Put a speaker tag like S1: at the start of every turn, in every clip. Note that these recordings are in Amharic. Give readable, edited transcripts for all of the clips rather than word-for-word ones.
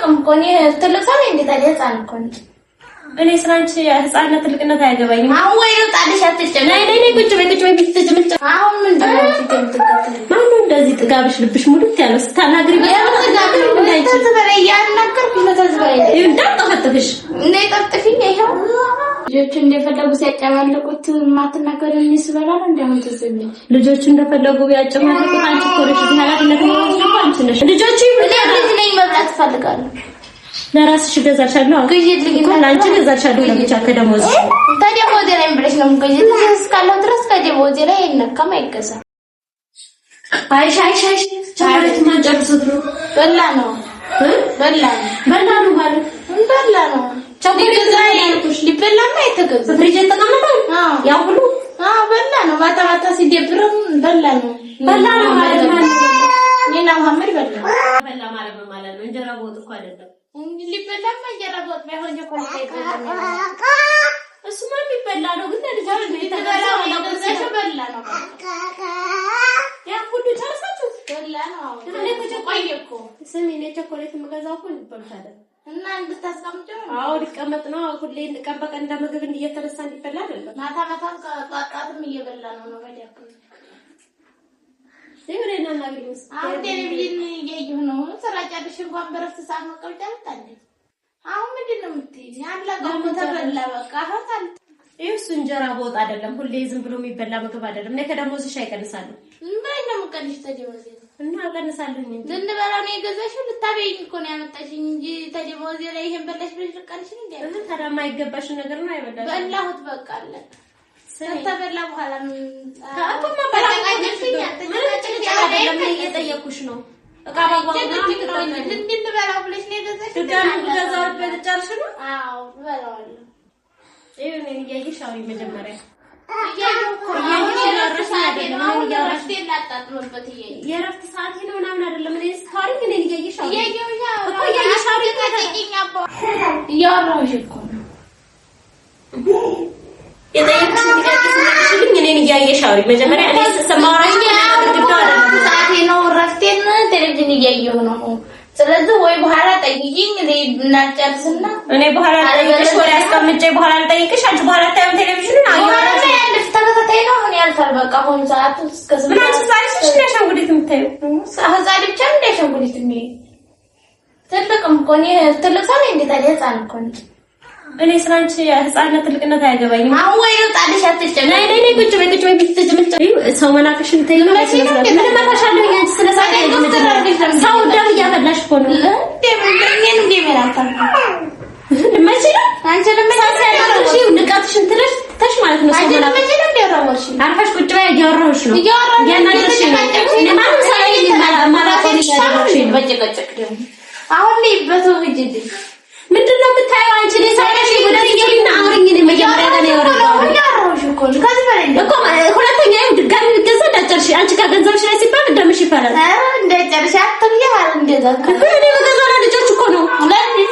S1: ትልቅም እኮ እኔ ትልቅ ሰው ነኝ። እንዴት አይደል ህፃን እኮ ነኝ
S2: እኔ ስራንቺ ህፃንነት ትልቅነት አይገባኝም።
S1: አሁን ወይ ነው ጣልሽ አትጨነቂ።
S2: ነይ ቁጭ በይ ብትጀምጭ
S1: አሁን ምንድን ነው ትተከተል
S2: ማነው እንደዚህ ጥጋብሽ ልብሽ ሙሉት ያለው ስታናግሪ
S1: በተጋግር እንዳይ ተዝበረ ያናገርኩ ተዝበረ
S2: እንዳጣፈጥፍሽ
S1: እንዴ ጠጥፊኝ ይሄው ልጆቹ እንደፈለጉ ሲያጨማልቁት ማትናገረኝ ይስበራል። እንደምን ተዘብኝ
S2: ልጆቹ እንደፈለጉ ቢያጨማልቁት አንቺ ኮረሽ ኃላፊነት ነው ወስደው አንቺ ነሽ። ልጆቹ
S1: ልጅ ነኝ መብላት ፈልጋለሁ።
S2: ለራስሽ ገዛሻለሁ
S1: ግዢልኝ
S2: እኮ ላንቺ ገዛሻለሁ ለብቻ ከደሞዝ
S1: ተደሞዝ ላይ ብለሽ ነው የምገዢልኝ እስካለው ድረስ ከደሞዝ ላይ አይነካም አይገዛም።
S2: አይሽ ቻለች ማጨርሱት ነው
S1: በላ ነው
S2: ማለት
S1: በላ ነው ቸኮሌት ያልኩሽ ሊበላማ የተገዛ
S2: ፍሪጅ ተቀመጠ ያ ሁሉ
S1: በላ ነው ማታ ሲደብረም በላ ነው ማለት ኔና መሐመድ በላ
S2: ማለት ነው። እንጀራ ወጥ እኮ አይደለም
S1: ሊበላማ እንጀራ ወጥ ባይሆን ቸኮሌት አይበላም።
S2: እሱማ የሚበላ ነው ግን ለልጅ
S1: የተገዛው በላ ነው
S2: ያ ሁሉ ጨርሳችሁ
S1: በላ ነው
S2: እኔ እኮ ስሚ እኔ ቸኮሌት የምገዛው እኮ ይበልታል
S1: እና እንድታስቀምጪው
S2: አዎ ሊቀመጥ ነው ሁሌ እንቀበቀ እንደ ምግብ እየተነሳ እንዲበላ አይደለም።
S1: ማታ ቃቃትም እየበላ ነው በዲያኩ
S2: ሲወሬና ናግሪስ
S1: አሁን ቴሌቪዥን እያየሁ ነው። ስራ ጨርሼ እንኳን በረፍት ሰዓት መቀመጫ አልጣለኝ። አሁን ምንድን ነው የምትይኝ? ያለቀው ተበላ በቃ አሁን
S2: እሱ እንጀራ በወጥ አይደለም ሁሌ ዝም ብሎ የሚበላ ምግብ አይደለም። እኔ ከደሞዝሽ አይቀንሳለሁ
S1: ምን ነው የምቀንሽ ተደሞዝ
S2: እና አቀንሳለሁ እንጂ
S1: ልንበላው ነው የገዛሽው ልታበይኝ እኮ ነው ያመጣሽኝ እንጂ ተደሞዝ ላይ ይሄን በላሽ ብለሽ ልቀንሽ እንዴ?
S2: ታዲያ የማይገባሽ ነገር ነው አይበላሽ
S1: በላሁት በቃ አለ ተበላ በኋላ
S2: ታውቁማ በላኝ እየጠየኩሽ ነው እቃ ባጓጉና
S1: ልንበላው ብለሽ ነው የገዛሽው
S2: ድጋሚ ገዛው በልጫልሽ ነው?
S1: አዎ በላዋለሁ
S2: ይሄን እያየሽ አውሪ መጀመሪያ የእረፍት ሰዓት ነው ምናምን አይደለም። እኔ ስታሪ ግን እያየሽ አውሪ እኮ እያየሽ አውሪ
S1: እያወራሁሽ እኮ ነው
S2: የጠየቅሽ ጥያቄ እኔን እያየሽ አውሪ መጀመሪያ እኔ ስሰማውራሽ
S1: ሰዓቴ ነው እረፍቴን ቴሌቪዥን እያየሁ ነው። ስለዚህ ወይ በኋላ ጠይቂኝ እናጨርስና
S2: እኔ በኋላ ጠይቅሽ ወይ አስቀምጬ በኋላ ልጠይቅሽ አንቺ በኋላ ታየው ቴሌቪዥኑን
S1: አያወራሽ አንድ ተከታታይ ነው አሁን ያልፋል። በቃ አሁን ሰዓቱ እስከ 8
S2: ምን አንቺ ዛሬሽ ለሻንጉሊት የምታየው
S1: ህፃን ብቻ እንደ ሻንጉሊት እንዴ ትልቅም እኮ እኔ ትልቅ ሰው ነኝ። እንዴት አይደል ህፃን እኮ ነኝ
S2: እኔ ስራንቺ ህፃንነት ትልቅነት አይገባኝም።
S1: አሁን ወይ ነው ጣልሽ አትጨነቂ።
S2: ነይ ቁጭ በይ ብትጀምጪ ሰው መናቅሽን ተይው ነው ምን ማታሻለኝ አንቺ ስለሳቀ ሰው ደም እያፈላሽ እኮ ነው
S1: እንዴ መላታ
S2: መቼ ነው አንቺ ለምሳሌ ንቃትሽን ትረሽ ማለት ነው። ሰው
S1: መቼ ነው እንደራወሽ
S2: አርፈሽ ቁጭ በይ እያወራሁሽ ነው ያናደርሽ ነው እኔ ማንም ሰው ማራቆልሽ
S1: በጨቀጨቅ ደግሞ አሁን ላይ በተው ግጅ
S2: ምንድነው የምታየው አንቺ? ለሳይሽ ወደዚህና አውሪኝ ነው መጀመሪያ ገና
S1: ያወራሁሽ እኮ ከዚህ በላይ
S2: እኮ ሁለተኛ ድጋሚ ገዛ ዳጨርሽ አንቺ ከገንዘብሽ ላይ ሲባል እንደምሽ ይፈራል
S1: እንደጨርሽ አትብያል እንደዛ
S2: እኔ በገዛ ልጆች እኮ ነው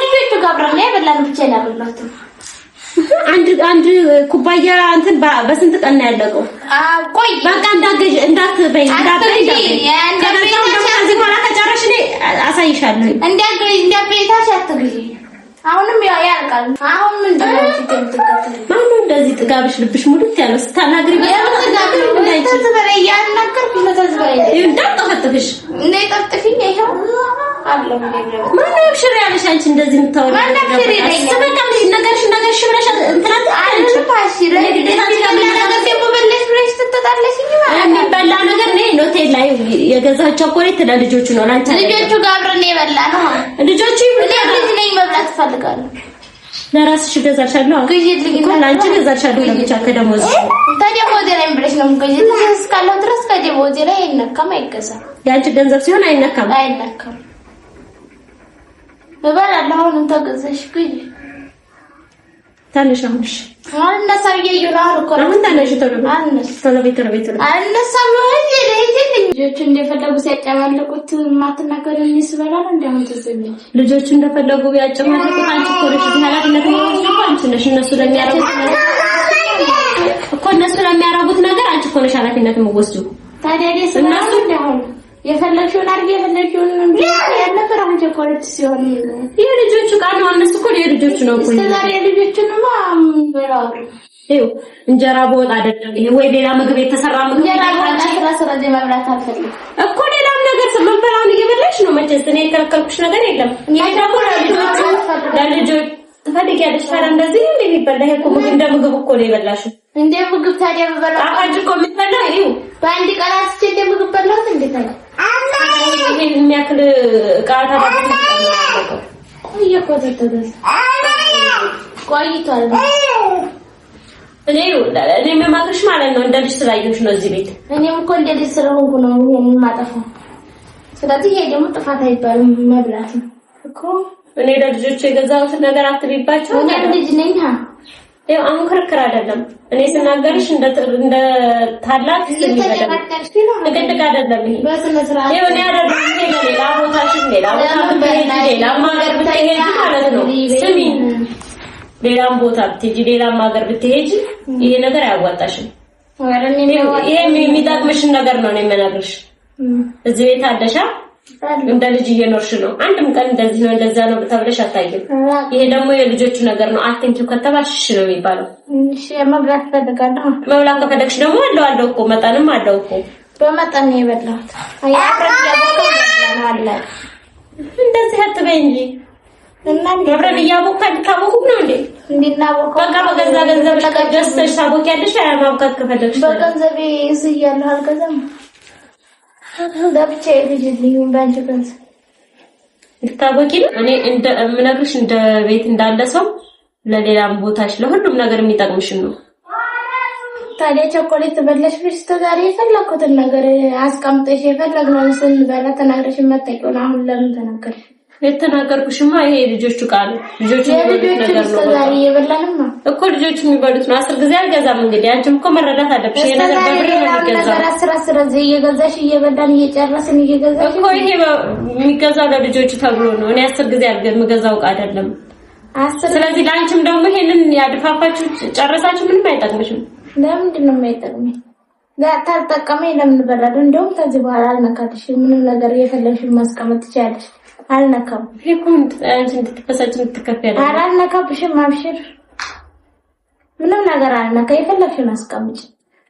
S1: ልጆቹ ጋብረን ያበላን ብቻ ያበላቱ
S2: አንድ ኩባያ እንትን በስንት ቀን ነው ያለቀው?
S1: ቆይ
S2: በቃ እንዳትበይ ከዚህ በኋላ ከጨረሽ እኔ አሳይሻለሁ።
S1: እንዲያበይታሽ አትግዢ። አሁንም ያልቃል። አሁን ምንድን ነው ትተከተል
S2: ማነው እንደዚህ ጥጋብሽ ልብሽ ሙሉት ያለው ስታናግሪ
S1: ተዝበረ ያናገርኩ ተዝበረ
S2: እንዳጣፈጥፍሽ
S1: እንዴ ጠጥፊኝ ይሄው አለው
S2: ማነው ሽር ያለሽ አንቺ እንደዚህ የምታወሪ ነገርሽ ብለሽ እንትናት የሚበላ ነገር እኔ ሆቴል ላይ የገዛው ቸኮሌት ለልጆቹ ነው። ላንቺ
S1: ልጆቹ ጋር አብረን የበላ ነው።
S2: ልጆቹ
S1: ልጅ ነኝ መብላት ፈልጋለሁ።
S2: ለራስሽ ገዛሻለሁ
S1: ግዢልኝ
S2: እኮ ላንቺ ገዛሻለሁ ለብቻ ከደሞዝ
S1: ተደሞዝ ላይ ብለሽ ነው የምገዢልኝ እስካለው ድረስ ከደሞዝ ላይ አይነካም አይገዛም።
S2: ያንቺ ገንዘብ ሲሆን አይነካም
S1: እበላለሁ። አሁን ተገዛሽ ግዢ
S2: ታነሻውሽ
S1: አልነሳ ይዩራ እኮ
S2: አሁን ታነሽ ተለቤት
S1: አልነሳም ወይ ልጆቹ እንደፈለጉ ሲያጨማልቁት ማትናገረኝ ይስበራል። እንደምን ተዘብኝ
S2: ልጆቹ እንደፈለጉ ቢያጨማልቁት አንቺ እኮ ነሽ ኃላፊነት ነው አንቺ ነሽ እነሱ ለሚያረጉት ነገር አንቺ እኮ ነሽ ኃላፊነት የምትወስጂው።
S1: ታዲያ እነሱ እንደሆነ የፈለግሽውን አድርጊ የፈለግሽውን እንዴ ያለፈው አንቺ ኮሌጅ ሲሆን
S2: የልጆቹ ቃል ነው እነሱ እኮ የልጆቹ ነው እኮ
S1: ስለዚህ የልጆቹንማ ምራው
S2: ይኸው እንጀራ በወጥ አይደለም ይሄ ወይ ሌላ ምግብ የተሰራ ምግብ
S1: እንጀራ በወጥ ስራ መብላት አልፈልግም
S2: እኮ ሌላም ነገር መንበራውን እየበላሽ ነው መቼስ እኔ የከለከልኩሽ ነገር የለም ይሄ ደግሞ ለልጆች ትፈልጊያለሽ ታዲያ እንደዚህ ነው እንደሚበላ ይሄ እኮ ምግብ እንደ ምግብ እኮ ነው የበላሽው
S1: እንደ ምግብ ታዲያ በበላ
S2: አፋጅ እኮ የምትበላው ይኸው
S1: በአንድ ቀን አስቼ እንደ ምግብ በላሁት እንዴ ታዲያ
S2: ይሄ የሚያክል ቃታ ታደርጋለህ
S1: እየቆጠጠደስ ቆይቷል
S2: እኔ የማክርሽ ማለት ነው እንደ ልጅ ስላየሁሽ ነው እዚህ ቤት
S1: እኔም እኮ እንደ ልጅ ስለሆንኩ ነው ይሄንን ማጠፋው ስለዚህ ይሄ ደግሞ ጥፋት አይባልም መብላት እኮ
S2: እኔ ለልጆች የገዛሁት ነገር አትቢባቸው
S1: እኔ ልጅ ነኝ
S2: ያው አሁን ክርክር አይደለም እኔ ስናገርሽ እንደ ታላቅ
S1: እየተጨቃጨቅሽ ነው
S2: ንግግር አይደለም ይሄ
S1: በስነ ስርዓት
S2: ይሄ እኔ አይደለም ይሄ ሌላ ቦታሽን ሌላ ቦታ ሌላ ማገር ብትሄጂ ማለት ነው ስሚ ሌላም ቦታ ብትሄጂ ሌላም ሀገር ብትሄጂ ይሄ ነገር አያዋጣሽም ይሄ የሚጠቅምሽን ነገር ነው የምነግርሽ እዚህ ቤት አለሻ እንደ ልጅ እየኖርሽ ነው አንድም ቀን እንደዚህ ነው እንደዛ ነው ተብለሽ አታይም ይሄ ደግሞ የልጆቹ ነገር ነው አትንኪው ከተባልሽ ነው የሚባለው
S1: እሺ መብላት ፈልጋለሁ
S2: መብላት ከፈለግሽ ደግሞ አለው እኮ መጠንም አለው እኮ
S1: በመጠን ነው የበላሁት አያብረን ያቦካው አለ
S2: እንደዚህ አትበይ እንጂ
S1: እና
S2: አብረን እያቦካን ታቦኩ ነው እንዴ
S1: እንዲናቦካው
S2: በቃ በገዛ ገንዘብ ለቀጀስተሽ ታቦኪያለሽ ማብካት ከፈለግሽ
S1: በገንዘቤ እያለሁ አልገዛም ለብቻዬ ልጅልኝ ባንቺ ገንዘብ
S2: ልታቦኪ ነው እኔ ምነግርሽ እንደ ቤት እንዳለ ሰው ለሌላም ቦታሽ ለሁሉም ነገር የሚጠቅምሽ ነው
S1: ታዲያ ቸኮሌት በለሽ ብለሽ ተዛሬ የፈለኩትን ነገር አስቀምጠሽ የፈለግነውን ስንበላ ተናግረሽ መጣቂውን አሁን ለምን ተናገርሽ
S2: የተናገርኩሽማ ይሄ ልጆቹ ቃል ልጆቹ
S1: የሚበሉት ነገር ነው ተዛሬ የበላንም ነው
S2: እኮ ልጆቹ የሚበሉት ነው 10 ጊዜ አልገዛም እንግዲህ አንቺም እኮ መረዳት አለብሽ ይሄ ነገር በብር ነው የሚገዛው
S1: ነገር 10 እየገዛሽ እየበላን እየጨረስን እየገዛሽ
S2: እኮ ይሄ የሚገዛው ለልጆቹ ተብሎ ነው እኔ 10 ጊዜ የምገዛው ዕቃ አይደለም ስለዚህ ለአንቺም ደግሞ ይሄንን ያድፋፋችሁ ጨረሳችሁ ምንም አይጠቅምሽም
S1: ለምንድን ነው የማይጠቅመኝ ታልጠቀመኝ ለምን በላለው እንደውም ከዚህ በኋላ አልነካትሽ ምንም ነገር እየፈለግሽ ማስቀመጥ ትችያለሽ አልነካም
S2: ይሄን አንቺ እንድትፈሳጭ እንድትከፈለ
S1: አልነካብሽም አብሽር ምንም ነገር አልነካ የፈለግሽን አስቀምጪ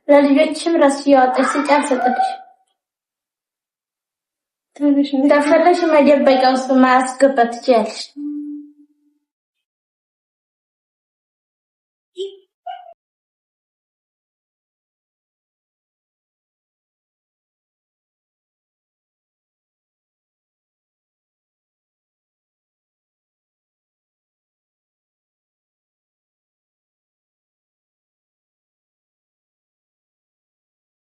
S1: ለልጆችሽም ራስ ያወጣሽ ሲጫር ሰጥሽ ተፈለሽ መደበቂያ ውስጥ ማስገባት ትችያለሽ